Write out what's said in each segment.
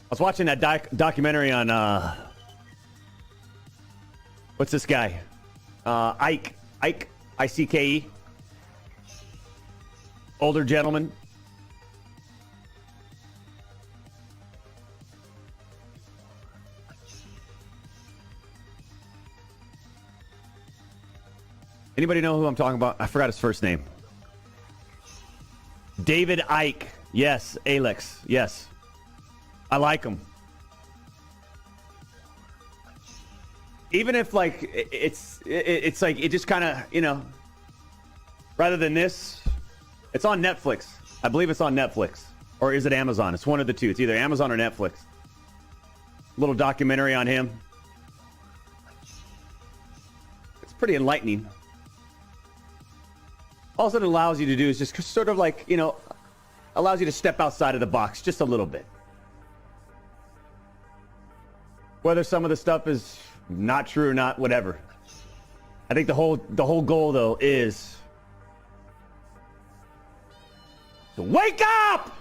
was watching that documentary on what's this guy? Icke, Icke, older gentleman. Anybody know who I'm talking about? I forgot his first name. David Icke. Yes, Alex. Yes. I like him. Even if like it's like it just kind of, you know, rather than this, it's on Netflix. I believe it's on Netflix. Or is it Amazon? It's one of the two. It's either Amazon or Netflix. Little documentary on him. It's pretty enlightening. All it allows you to do is just sort of like, you know, allows you to step outside of the box just a little bit. Whether some of the stuff is not true or not, whatever. I think the whole goal though is to wake up!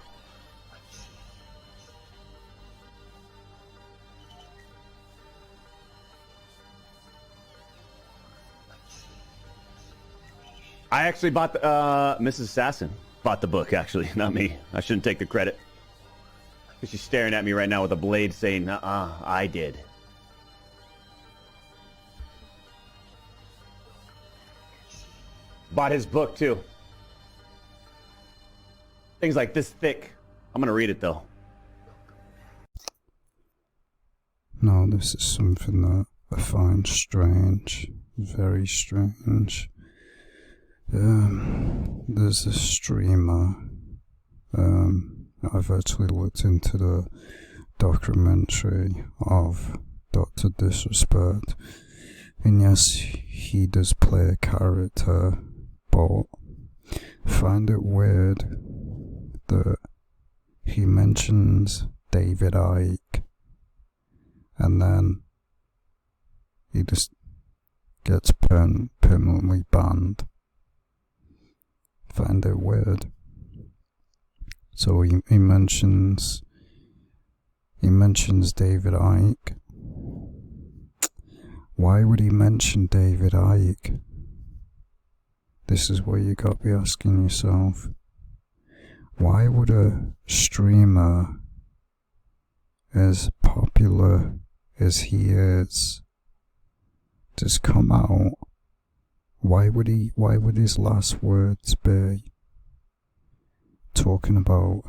I actually bought the, Mrs. Assassin bought the book, actually, not me. I shouldn't take the credit. She's staring at me right now with a blade saying, I did. Bought his book, too. Things like this thick. I'm going to read it, though. No, this is something that I find strange. Very strange. There's a streamer. I've actually looked into the documentary of Dr. Disrespect, and yes, he does play a character, but I find it weird that he mentions David Icke, and then he just gets permanently banned. Find it weird. So he mentions David Icke. Why would he mention David Icke? This is what you got to be asking yourself. Why would a streamer as popular as he is just come out? Why would his last words be talking about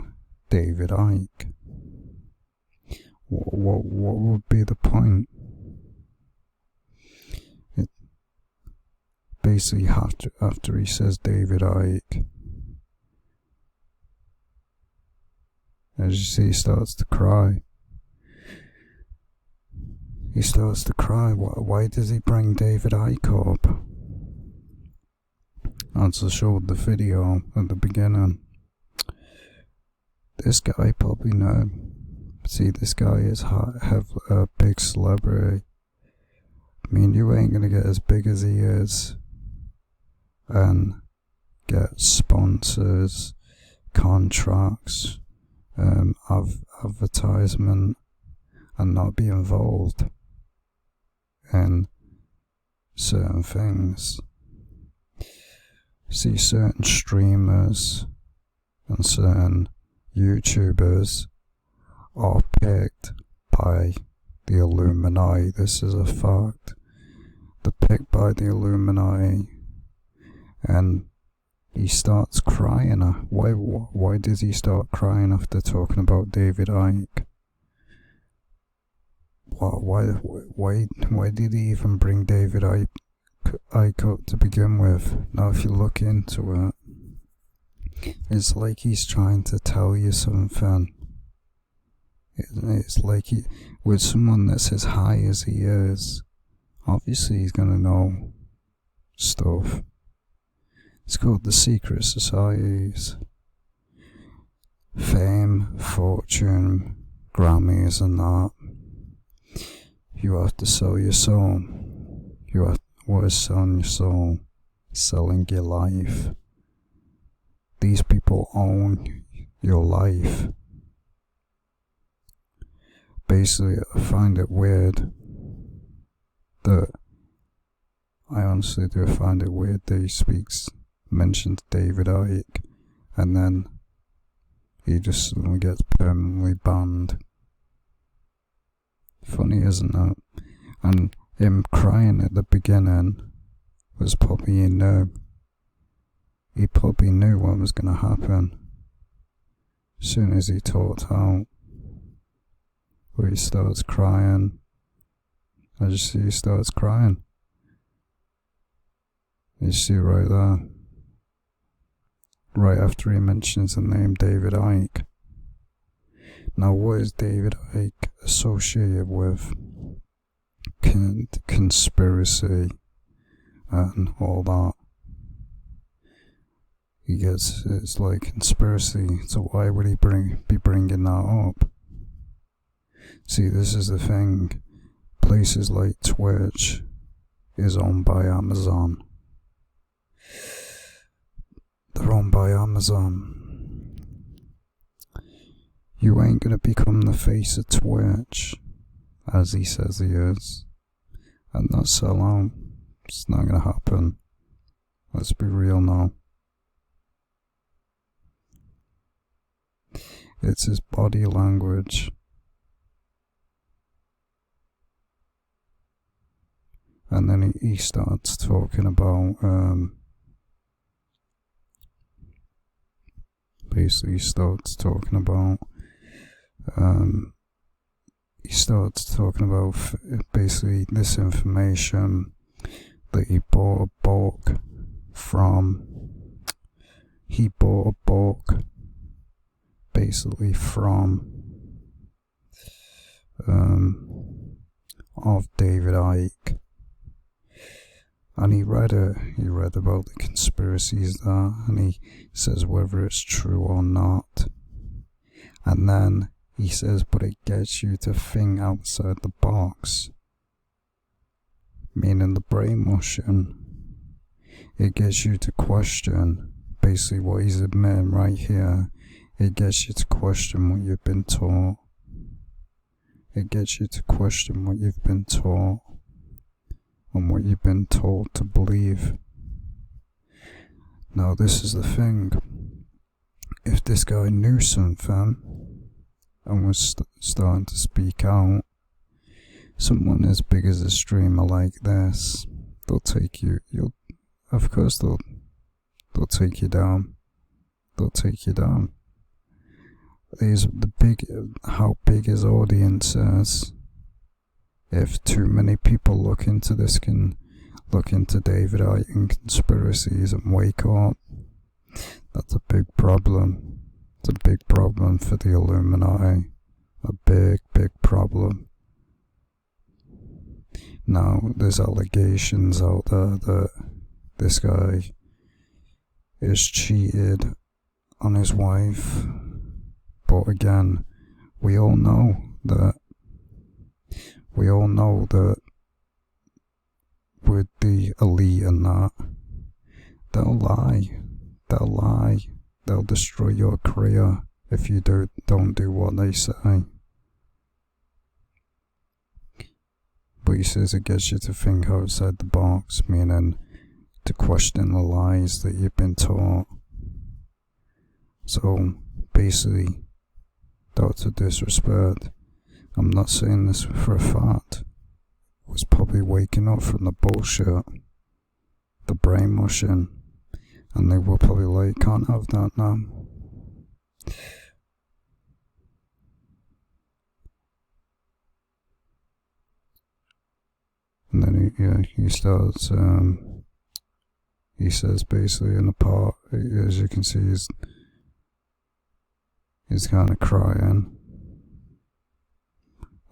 David Icke? What would be the point? It basically after he says David Icke, as you see, he starts to cry. He starts to cry. Why does he bring David Icke up? As I showed the video at the beginning, this guy probably know. See, this guy is have a big celebrity. I mean, you ain't gonna get as big as he is and get sponsors, contracts, advertisement, and not be involved in certain things. See, certain streamers and certain YouTubers are picked by the Illuminati. This is a fact. They're picked by the Illuminati, and he starts crying. Why did he start crying after talking about David Icke? Why did he even bring David Icke up to begin with? Now, if you look into it, it's like he's trying to tell you something. It's like with someone that's as high as he is, obviously he's gonna know stuff. It's called the secret societies. Fame, fortune, Grammys and that. You have to sell your soul. What is selling your soul? Selling your life. These people own your life. basically, I find it weird that I honestly do find it weird that he mentions David Icke, and then he just suddenly gets permanently banned. Funny, isn't it? And him crying at the beginning was probably he probably knew what was going to happen. As soon as he talked out, where he starts crying, as you see, he starts crying. You see right there, right after he mentions the name David Icke. Now, what is David Icke associated with? Conspiracy and all that. It's like conspiracy, so why would he be bringing that up? See, this is the thing. Places like Twitch is owned by Amazon. They're owned by Amazon. You ain't gonna become the face of Twitch, as he says he is, and not sell out. It's not gonna happen. Let's be real now. It's his body language. And then he starts talking about, basically basically this information that he bought a book from. He bought a book basically from of David Icke, and he read about the conspiracies there, and he says whether it's true or not, and then he says, but it gets you to think outside the box, meaning the brainwashing. It gets you to question basically what he's admitting right here. It gets you to question what you've been taught. It gets you to question what you've been taught and what you've been told to believe. Now, this is the thing. If this guy knew something and was starting to speak out, someone as big as a streamer like this, they'll take you. Of course, they'll take you down. They'll take you down. How big his audience is. If too many people look into this, can look into David Icke and conspiracies and wake up, that's a big problem. It's a big problem for the Illuminati. A big, big problem. Now, there's allegations out there that this guy is cheated on his wife. But again, we all know that with the elite and that, they'll lie. They'll destroy your career if you don't do what they say. But he says it gets you to think outside the box, meaning to question the lies that you've been taught. So basically, Dr. Disrespect, I'm not saying this for a fact, was probably waking up from the bullshit, the brainwashing, and they were probably like, can't have that now. And then he starts, he says basically in the part, as you can see, he's kind of crying.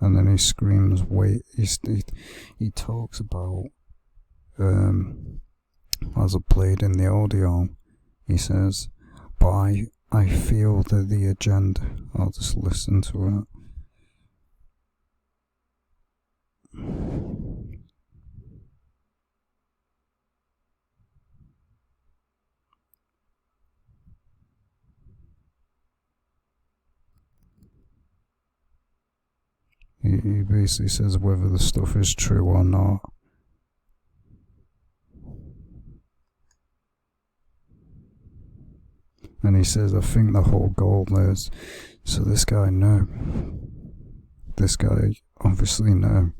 And then he screams, wait, he talks about, as I played in the audio, he says, but I feel that the agenda, I'll just listen to it. He basically says whether the stuff is true or not. And he says, I think the whole goal is, so this guy knew. This guy obviously knew.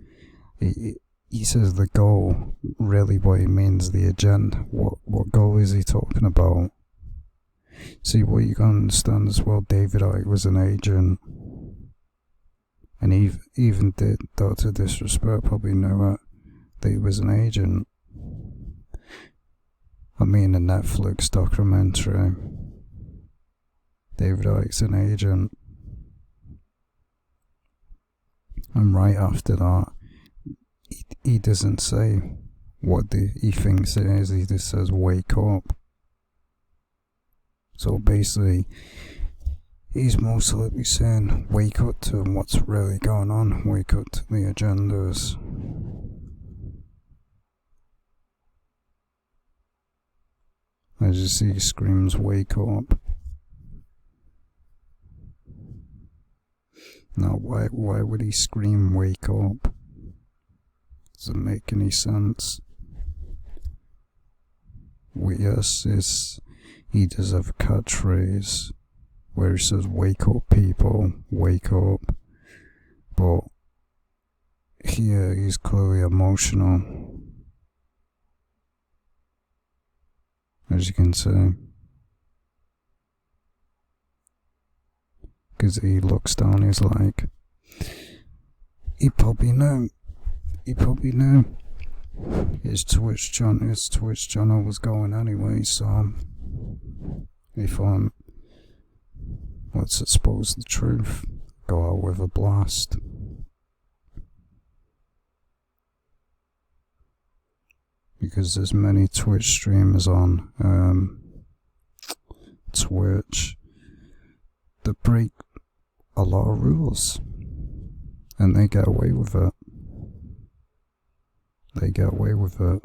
He says the goal, really what he means, the agenda. What goal is he talking about? See, what you gotta understand as well, David Icke was an agent. And he even did, Dr. Disrespect probably knew it, that he was an agent. I mean, a Netflix documentary. David Icke's an agent. And right after that, he doesn't say what he thinks it is, he just says, wake up. So basically, he's most likely saying, wake up to what's really going on, wake up to the agendas. As you see, he screams, wake up. Now, why would he scream, wake up? Does it make any sense? Yes, he does have a catchphrase where he says, wake up people, wake up. But here he's clearly emotional, as you can see. Because he looks down, he's like, he probably knew. His Twitch channel was going anyway, so he thought, let's expose the truth, go out with a blast. Because there's many Twitch streamers on Twitch that break a lot of rules, and they get away with it.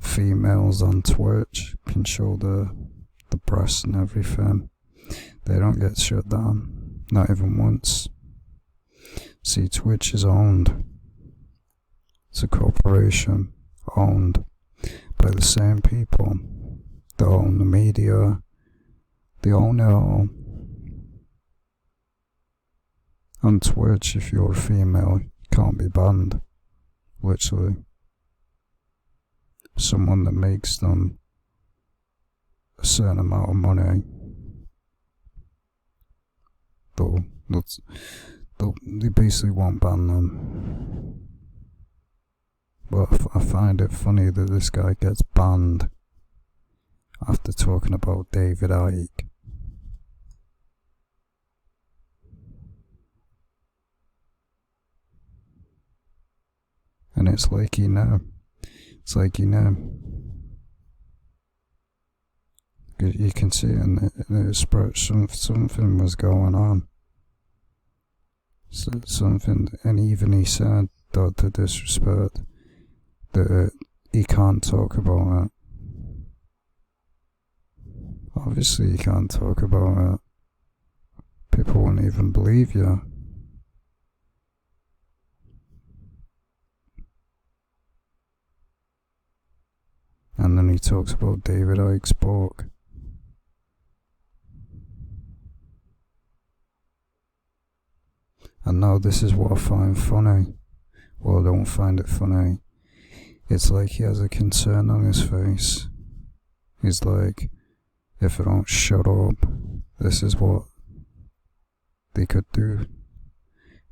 Females on Twitch can show the breasts and everything. They don't get shut down, not even once. See, Twitch is owned. It's a corporation owned by the same people. They own the media. They own it all. On Twitch, if you're a female, you can't be banned. Literally. Someone that makes them a certain amount of money, they basically won't ban them. But I find it funny that this guy gets banned after talking about David Icke. And it's like he knew. It's like he knew. You can see it in the expression, something was going on. Something, and even he said, Dr. Disrespect, that he can't talk about it. Obviously you can't talk about it. People won't even believe you. And then he talks about David Icke's book. And now this is what I find funny. Well, I don't find it funny. It's like he has a concern on his face. He's like, if I don't shut up, this is what they could do.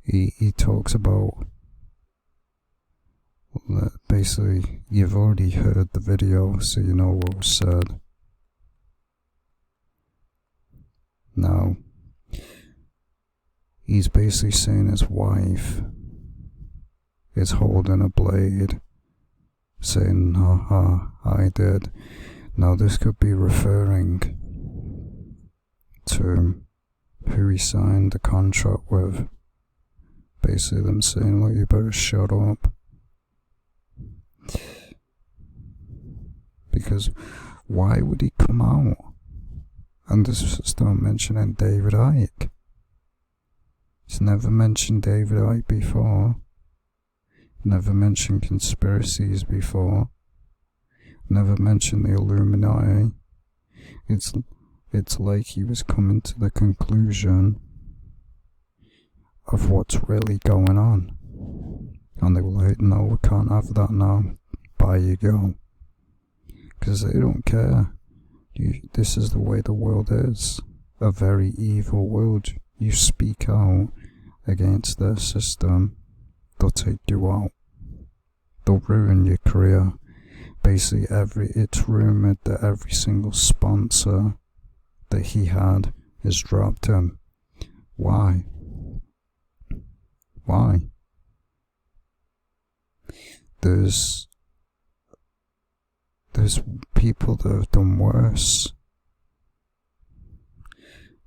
He talks about, basically, you've already heard the video, so you know what was said. Now, he's basically saying his wife is holding a blade, saying, haha, I did. Now this could be referring to who he signed the contract with. Basically them saying, look, you better shut up. Because why would he come out and just start mentioning David Icke? He's never mentioned David Icke before. Never mentioned conspiracies before. Never mentioned the Illuminati. It's like he was coming to the conclusion of what's really going on. And they were like, no, we can't have that now. By you go. Because they don't care. This is the way the world is. A very evil world. You speak out against their system, they'll take you out. They'll ruin your career. Basically, it's rumoured that every single sponsor that he had has dropped him. Why? Why? There's people that have done worse.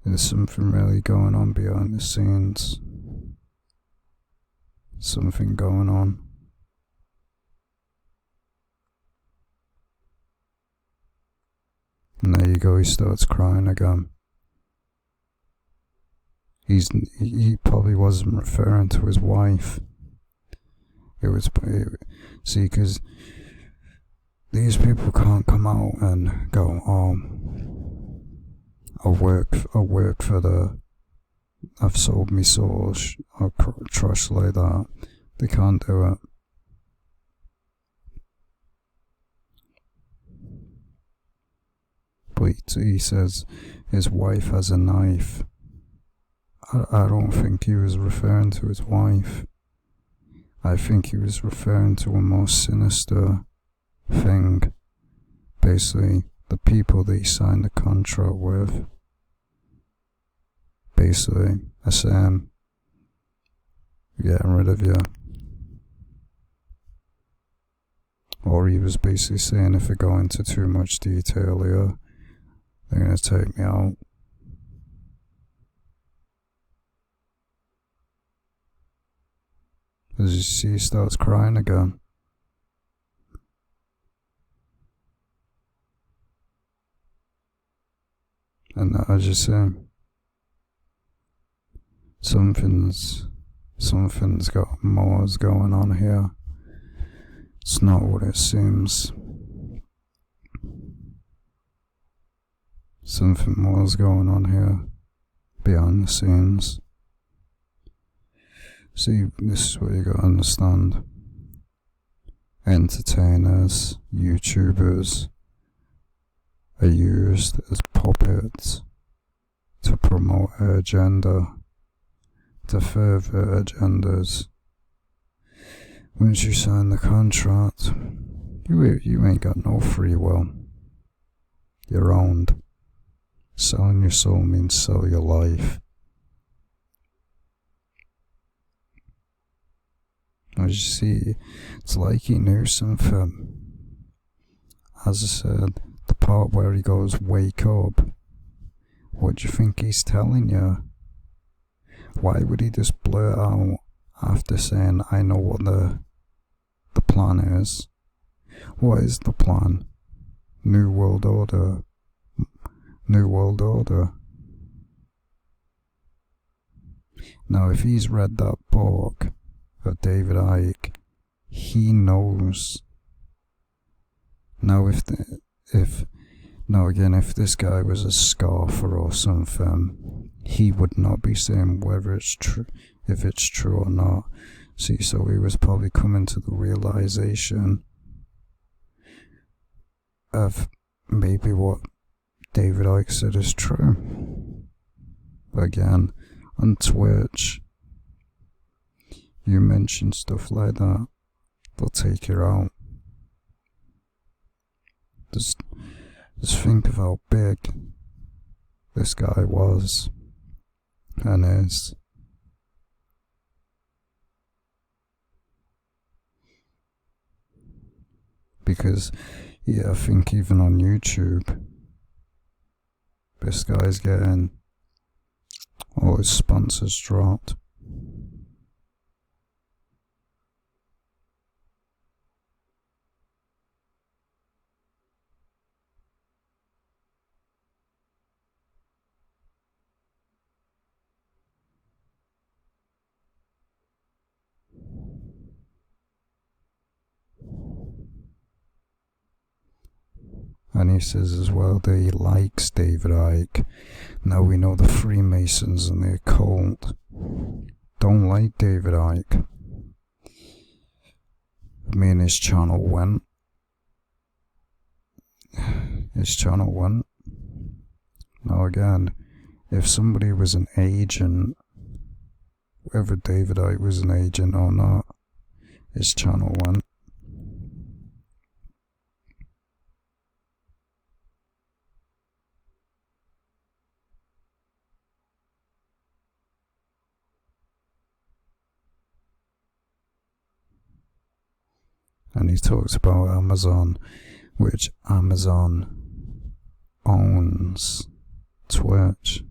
There's something really going on behind the scenes. Something going on. And there you go, he starts crying again. He probably wasn't referring to his wife. See, because these people can't come out and go, oh, I've sold me soul, or trust like that. They can't do it. But he says his wife has a knife. I don't think he was referring to his wife. I think he was referring to a more sinister thing. Basically, the people that he signed the contract with. Basically, are saying, we're getting rid of you. Or he was basically saying, if I go into too much detail here, they're going to take me out. As you see, he starts crying again. And as you say, something's got more's going on here. It's not what it seems. Something more's going on here, behind the scenes. See, this is what you gotta understand. Entertainers, YouTubers are used as puppets to promote her agenda, to further agendas. Once you sign the contract, you ain't got no free will. You're owned. Selling your soul means sell your life. As you see, it's like he knew something. As I said, the part where he goes, wake up. What do you think he's telling you? Why would he just blurt out after saying, I know what the plan is? What is the plan? New World Order. New World Order. Now, if he's read that book of David Icke, he knows. Now, if this guy was a scoffer or something, he would not be saying whether it's true, if it's true or not. See, so he was probably coming to the realization of maybe what David Icke said is true. But again, on Twitch, you mention stuff like that, they'll take you out. Just think of how big this guy was and is. Because, yeah, I think even on YouTube, this guy's getting all his sponsors dropped. And he says as well that he likes David Icke. Now we know the Freemasons and the occult don't like David Icke. I mean, his channel went. His channel went. Now again, if somebody was an agent, whether David Icke was an agent or not, his channel went. And he talks about Amazon, which Amazon owns Twitch.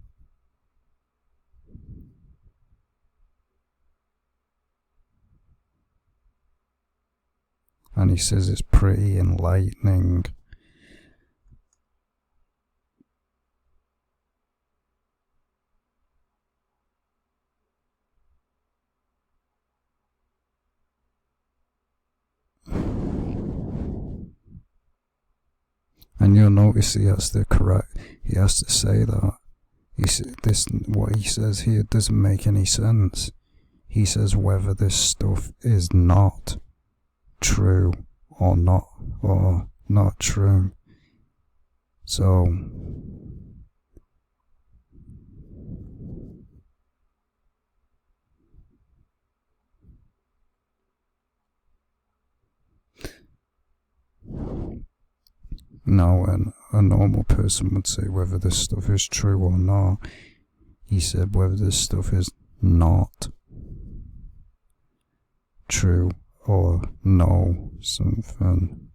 And he says it's pretty enlightening. And you'll notice he has to say that. What he says here doesn't make any sense. He says whether this stuff is not true or not true. So now a normal person would say whether this stuff is true or not. He said whether this stuff is not true or no something.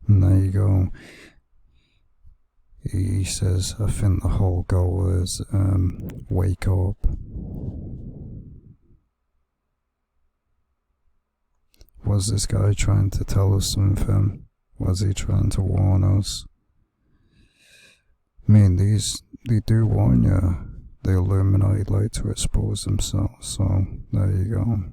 And there you go. He says, I think the whole goal is wake up. Was this guy trying to tell us something? Was he trying to warn us? I mean, they do warn you. The Illuminati like to expose themselves, so there you go.